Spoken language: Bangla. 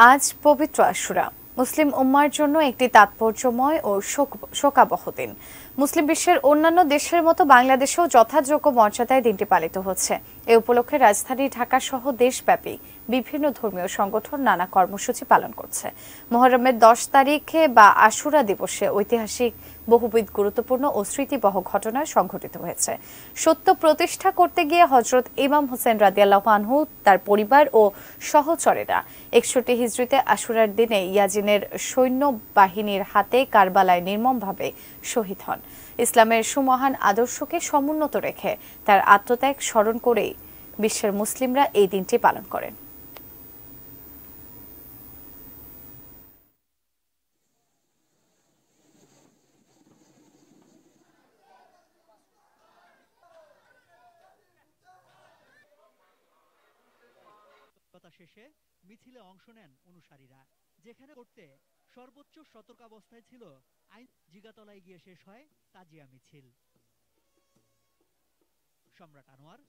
আজ পবিত্র আশুরা মুসলিম উম্মার জন্য একটি তাৎপর্যময় ও শোকাবহ দিন। মুসলিম বিশ্বের অন্যান্য দেশের মতো বাংলাদেশেও যথাযোগ্য মর্যাদায় দিনটি পালিত হচ্ছে। এ উপলক্ষে রাজধানী ঢাকা সহ দেশব্যাপী বিভিন্ন ধর্মীয় সংগঠন নানা কর্মসূচি পালন করছে। মুহররমের 10 তারিখে বা আশুরা দিবসে ঐতিহাসিক বহুবিধ গুরুত্বপূর্ণ ও স্মৃতিবহ ঘটনা সংঘটিত হয়েছে। সত্য প্রতিষ্ঠা করতে গিয়ে হযরত ইমাম হোসেন রাদিয়াল্লাহু আনহু, তার পরিবার ও সহচরেরা 61 হিজরিতে আশুরার দিনে ইয়াজিনের সৈন্য বাহিনীর হাতে কারবালায় নির্মমভাবে শহীদ হন। ইসলামের সুমহান আদর্শকে সমুন্নত রেখে তার আত্মত্যাগ স্মরণ করেই বিশ্বের মুসলিমরা এই দিনটি পালন করেন। শেষে মিছিলে অংশ নেন অনুসারীরা, যেখানে করতে সর্বোচ্চ সতর্কাবস্থায় ছিল আইন। জিগাতলায় গিয়ে শেষ হয় তাজিয়া মিছিল। সম্রাট আনোয়ার।